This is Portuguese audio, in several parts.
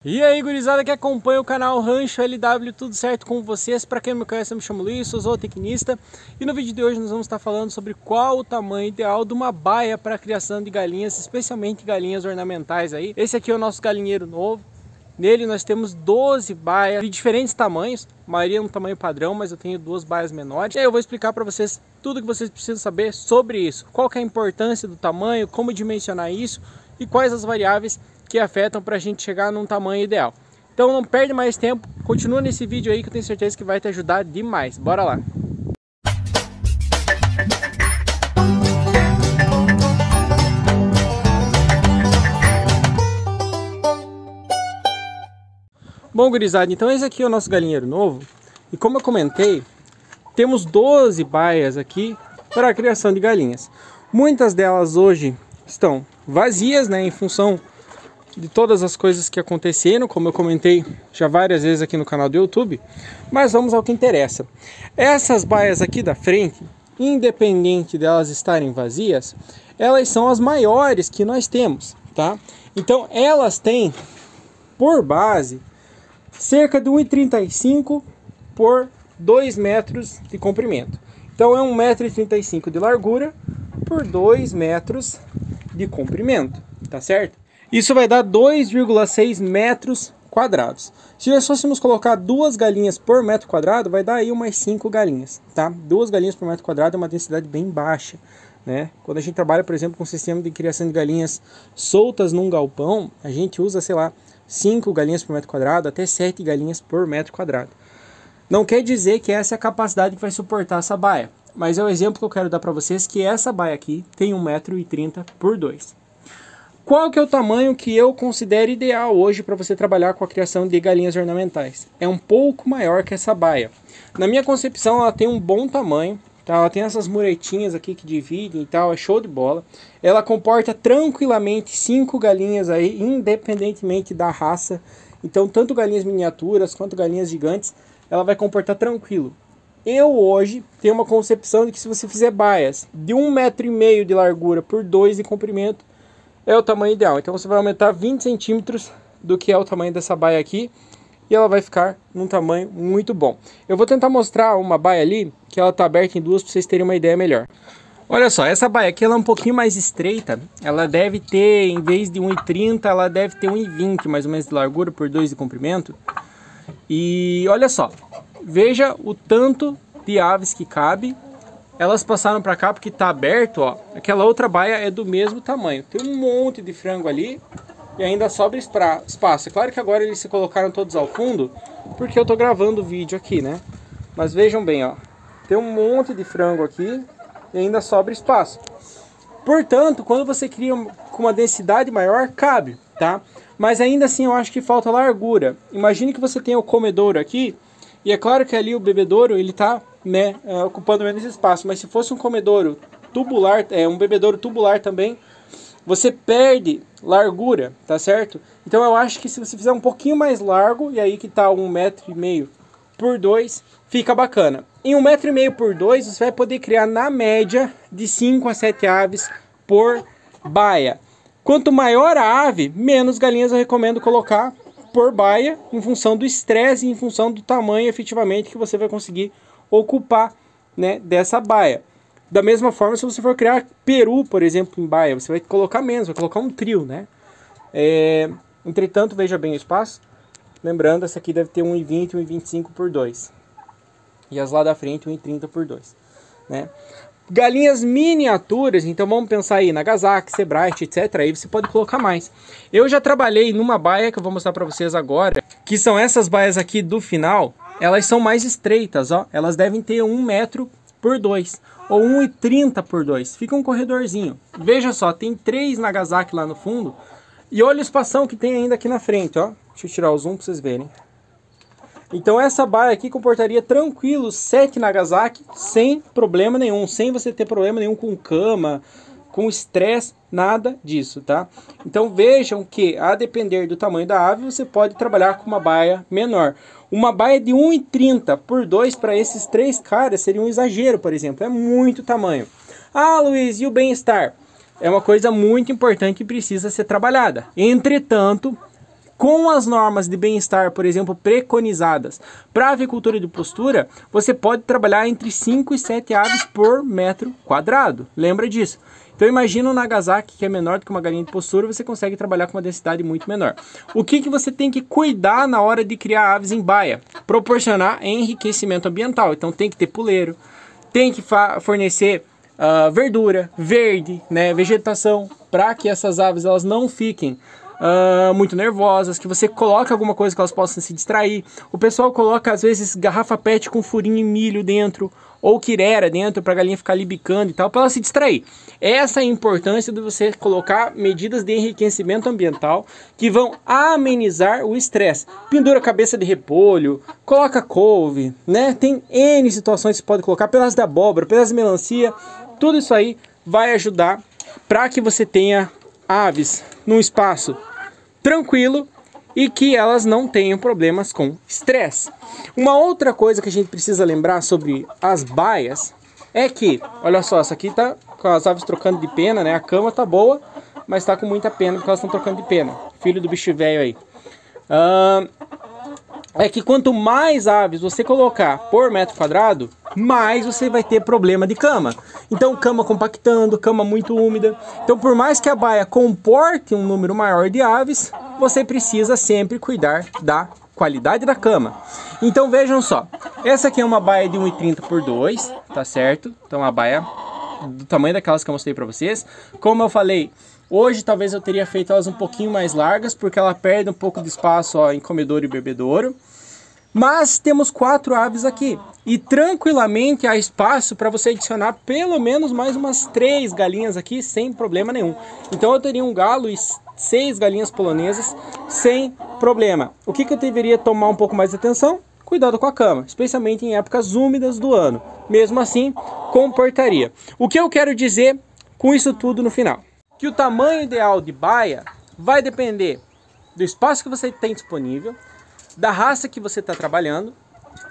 E aí, gurizada que acompanha o canal Rancho LW, tudo certo com vocês? Para quem não me conhece, eu me chamo Luiz, sou zootecnista. E no vídeo de hoje nós vamos estar falando sobre qual o tamanho ideal de uma baia para a criação de galinhas, especialmente galinhas ornamentais aí. Esse aqui é o nosso galinheiro novo. Nele nós temos 12 baias de diferentes tamanhos, a maioria no tamanho padrão, mas eu tenho 2 baias menores. E aí eu vou explicar para vocês tudo que vocês precisam saber sobre isso. Qual que é a importância do tamanho, como dimensionar isso e quais as variáveis que afetam para a gente chegar num tamanho ideal. Então não perde mais tempo, continua nesse vídeo aí que eu tenho certeza que vai te ajudar demais. Bora lá! Bom, gurizada, então esse aqui é o nosso galinheiro novo. E como eu comentei, temos 12 baias aqui para a criação de galinhas. Muitas delas hoje estão vazias, né, em função de todas as coisas que aconteceram, como eu comentei já várias vezes aqui no canal do YouTube. Mas vamos ao que interessa. Essas baias aqui da frente, independente delas estarem vazias, elas são as maiores que nós temos, tá? Então elas têm por base cerca de 1,35 por 2 metros de comprimento. Então é 1,35 m de largura por 2 metros de comprimento, tá certo? Isso vai dar 2,6 metros quadrados. Se nós fôssemos colocar 2 galinhas por metro quadrado, vai dar aí umas 5 galinhas, tá? 2 galinhas por metro quadrado é uma densidade bem baixa, né? Quando a gente trabalha, por exemplo, com um sistema de criação de galinhas soltas num galpão, a gente usa, sei lá, 5 galinhas por metro quadrado, até 7 galinhas por metro quadrado. Não quer dizer que essa é a capacidade que vai suportar essa baia, mas é o exemplo que eu quero dar para vocês, que essa baia aqui tem 1,30 m por 2. Qual que é o tamanho que eu considero ideal hoje para você trabalhar com a criação de galinhas ornamentais? É um pouco maior que essa baia. Na minha concepção, ela tem um bom tamanho, tá? Ela tem essas muretinhas aqui que dividem e tal, é show de bola. Ela comporta tranquilamente 5 galinhas aí, independentemente da raça. Então, tanto galinhas miniaturas quanto galinhas gigantes, ela vai comportar tranquilo. Eu hoje tenho uma concepção de que se você fizer baias de 1,5 m de largura por 2 de comprimento, é o tamanho ideal. Então você vai aumentar 20 centímetros do que é o tamanho dessa baia aqui e ela vai ficar num tamanho muito bom. Eu vou tentar mostrar uma baia ali que ela está aberta em duas para vocês terem uma ideia melhor. Olha só, essa baia aqui ela é um pouquinho mais estreita. Ela deve ter, em vez de 1,30 m, ela deve ter 1,20 m mais ou menos de largura por 2 de comprimento. E olha só, veja o tanto de aves que cabe. Elas passaram para cá porque está aberto, ó. Aquela outra baia é do mesmo tamanho. Tem um monte de frango ali e ainda sobra espaço. É claro que agora eles se colocaram todos ao fundo porque eu estou gravando o vídeo aqui, né? Mas vejam bem, ó. Tem um monte de frango aqui e ainda sobra espaço. Portanto, quando você cria com uma densidade maior, cabe, tá? Mas ainda assim eu acho que falta largura. Imagine que você tem o comedouro aqui e é claro que ali o bebedouro ele está, né, ocupando menos espaço, mas se fosse um comedouro tubular, um bebedouro tubular também, você perde largura, tá certo? Então eu acho que se você fizer um pouquinho mais largo, e aí que tá 1,5 m por 2, fica bacana. Em 1,5 m por 2, você vai poder criar na média de 5 a 7 aves por baia. Quanto maior a ave, menos galinhas eu recomendo colocar por baia, em função do estresse e em função do tamanho efetivamente que você vai conseguir ocupar, né, dessa baia. Da mesma forma, se você for criar peru, por exemplo, em baia, você vai colocar menos, vai colocar um trio, né? Entretanto, veja bem o espaço. Lembrando, essa aqui deve ter 1,20 m, 1,25 m por 2. E as lá da frente, 1,30 m por 2, né? Galinhas miniaturas, então vamos pensar aí, Nagasaki, Sebright, etc. Aí você pode colocar mais. Eu já trabalhei numa baia que eu vou mostrar para vocês agora, que são essas baias aqui do final. Elas são mais estreitas, ó. Elas devem ter 1 m por 2 ou 1,30 m por 2. Fica um corredorzinho. Veja só, tem 3 Nagasaki lá no fundo. E olha o espação que tem ainda aqui na frente, ó. Deixa eu tirar o zoom para vocês verem. Então essa baia aqui comportaria tranquilo 7 Nagasaki sem problema nenhum, sem você ter problema nenhum com cama, com estresse, nada disso, tá? Então vejam que a depender do tamanho da ave, você pode trabalhar com uma baia menor. Uma baia de 1,30 m por 2 para esses 3 caras seria um exagero, por exemplo, é muito tamanho. Ah, Luiz, e o bem-estar? É uma coisa muito importante e precisa ser trabalhada. Entretanto, com as normas de bem-estar, por exemplo, preconizadas para a avicultura de postura, você pode trabalhar entre 5 e 7 aves por metro quadrado. Lembra disso? Então imagina um Nagasaki que é menor do que uma galinha de postura, você consegue trabalhar com uma densidade muito menor. O que você tem que cuidar na hora de criar aves em baia? Proporcionar enriquecimento ambiental. Então tem que ter puleiro, tem que fornecer verdura, verde, né, vegetação, para que essas aves elas não fiquem muito nervosas, que você coloque alguma coisa que elas possam se distrair. O pessoal coloca às vezes garrafa PET com furinho e milho dentro, ou quirera dentro, para a galinha ficar ali bicando e tal, para ela se distrair. Essa é a importância de você colocar medidas de enriquecimento ambiental que vão amenizar o estresse. Pendura cabeça de repolho, coloca couve, né? Tem N situações que você pode colocar, pedaço de abóbora, pedaço de melancia, tudo isso aí vai ajudar para que você tenha aves num espaço tranquilo e que elas não tenham problemas com estresse. Uma outra coisa que a gente precisa lembrar sobre as baias é que, olha só, essa aqui tá com as aves trocando de pena, né? A cama tá boa, mas tá com muita pena porque elas estão trocando de pena. Filho do bicho velho aí. É que quanto mais aves você colocar por metro quadrado, mais você vai ter problema de cama. Então cama compactando, cama muito úmida. Então por mais que a baia comporte um número maior de aves, você precisa sempre cuidar da qualidade da cama. Então vejam só, essa aqui é uma baia de 1,30 por 2, tá certo? Então a baia do tamanho daquelas que eu mostrei para vocês. Como eu falei, hoje talvez eu teria feito elas um pouquinho mais largas, porque ela perde um pouco de espaço em comedouro e bebedouro. Mas temos 4 aves aqui e tranquilamente há espaço para você adicionar pelo menos mais umas 3 galinhas aqui sem problema nenhum. Então eu teria um galo e 6 galinhas polonesas sem problema. O que eu deveria tomar um pouco mais de atenção? Cuidado com a cama, especialmente em épocas úmidas do ano. Mesmo assim, comportaria. O que eu quero dizer com isso tudo no final? Que o tamanho ideal de baia vai depender do espaço que você tem disponível, da raça que você está trabalhando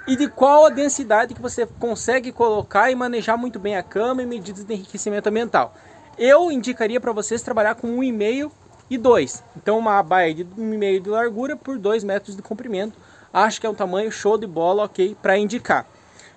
e de qual a densidade que você consegue colocar e manejar muito bem a cama e medidas de enriquecimento ambiental. Eu indicaria para vocês trabalhar com 1,5 e 2. Então uma baia de 1,5 de largura por 2 metros de comprimento. Acho que é um tamanho show de bola, ok, para indicar.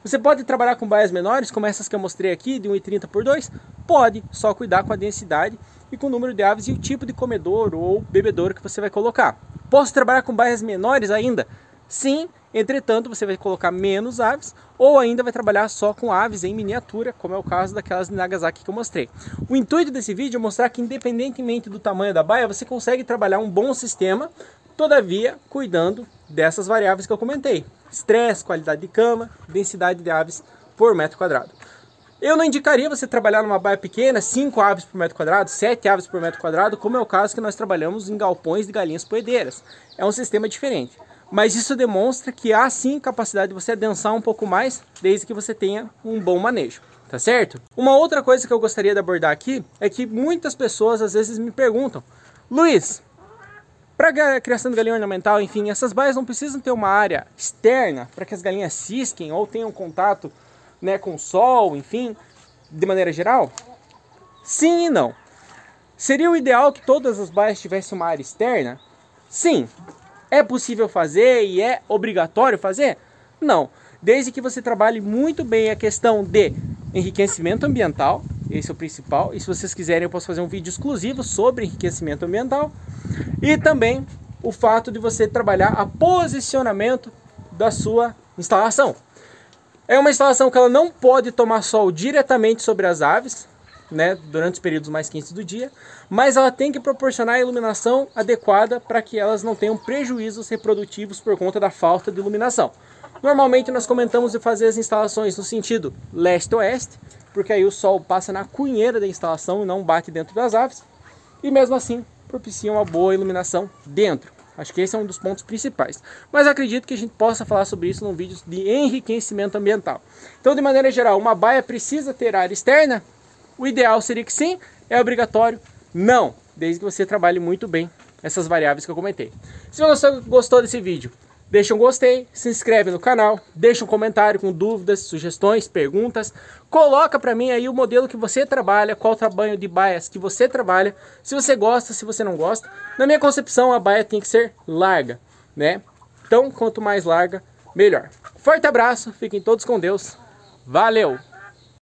Você pode trabalhar com baias menores, como essas que eu mostrei aqui, de 1,30 por 2? Pode, só cuidar com a densidade e com o número de aves e o tipo de comedouro ou bebedouro que você vai colocar. Posso trabalhar com baias menores ainda? Sim, entretanto você vai colocar menos aves ou ainda vai trabalhar só com aves em miniatura, como é o caso daquelas de Nagasaki que eu mostrei. O intuito desse vídeo é mostrar que independentemente do tamanho da baia, você consegue trabalhar um bom sistema, todavia cuidando dessas variáveis que eu comentei. Estresse, qualidade de cama, densidade de aves por metro quadrado. Eu não indicaria você trabalhar numa baia pequena, 5 aves por metro quadrado, 7 aves por metro quadrado, como é o caso que nós trabalhamos em galpões de galinhas poedeiras. É um sistema diferente. Mas isso demonstra que há sim capacidade de você adensar um pouco mais, desde que você tenha um bom manejo, tá certo? Uma outra coisa que eu gostaria de abordar aqui é que muitas pessoas às vezes me perguntam: Luiz, para a criação de galinha ornamental, enfim, essas baias não precisam ter uma área externa para que as galinhas cisquem ou tenham contato, né, com o sol, enfim, de maneira geral? Sim e não. Seria o ideal que todas as baias tivessem uma área externa? Sim. É possível fazer e é obrigatório fazer? Não. Desde que você trabalhe muito bem a questão de enriquecimento ambiental, esse é o principal, e se vocês quiserem eu posso fazer um vídeo exclusivo sobre enriquecimento ambiental, e também o fato de você trabalhar a posicionamento da sua instalação. É uma instalação que ela não pode tomar sol diretamente sobre as aves, né, durante os períodos mais quentes do dia, mas ela tem que proporcionar a iluminação adequada para que elas não tenham prejuízos reprodutivos por conta da falta de iluminação. Normalmente nós comentamos de fazer as instalações no sentido leste-oeste, porque aí o sol passa na cunheira da instalação e não bate dentro das aves, e mesmo assim propicia uma boa iluminação dentro. Acho que esse é um dos pontos principais. Mas acredito que a gente possa falar sobre isso num vídeo de enriquecimento ambiental. Então, de maneira geral, uma baia precisa ter área externa? O ideal seria que sim. É obrigatório? Não. Desde que você trabalhe muito bem essas variáveis que eu comentei. Se você gostou desse vídeo, deixa um gostei, se inscreve no canal, deixa um comentário com dúvidas, sugestões, perguntas. Coloca para mim aí o modelo que você trabalha, qual o tamanho de baias que você trabalha, se você gosta, se você não gosta. Na minha concepção, a baia tem que ser larga, né? Então, quanto mais larga, melhor. Forte abraço, fiquem todos com Deus. Valeu!